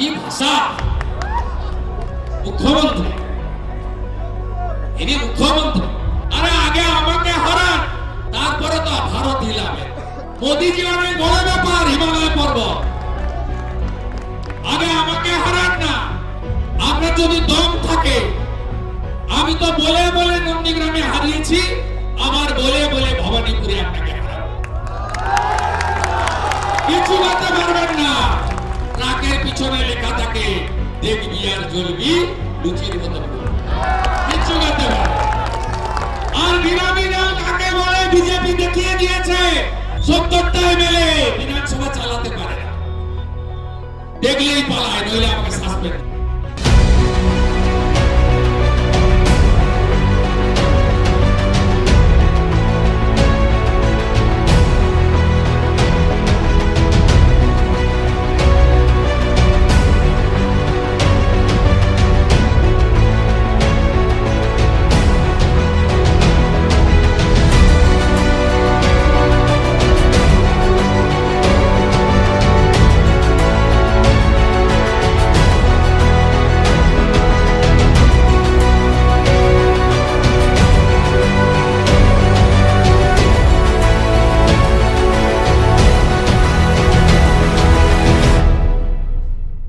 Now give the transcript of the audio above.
কি ভাষা! মুখ্যমন্ত্রী, ইনি মুখ্যমন্ত্রী। আরে আগে আমাকে হারান, তারপরে তো ভারত হিলাবে। মোদীজি অনেক বড় ব্যাপার, হিমালয় পর্বত। আগে আমাকে হারান না। আপনার যদি দম থাকে, আমি তো বলে বলে নন্দীগ্রামে হারিয়েছি, আমার বলে বলে ভবানীপুরে আপনাকে হারাবো। কিছু করতে পারবেন না। ট্রাকের পিছনে লেখা থাকে দেখবি আর জ্বলবি লুচির মতো। কিছু করতে পারবে। আর বিরোধী দল কাকে বলে বিজেপি দেখিয়ে দিয়েছে। 70টা এমএলএ বিধানসভা চালাতে পারে না, দেখলেই পালায়, নইলে আমাকে সাসপেন্ড।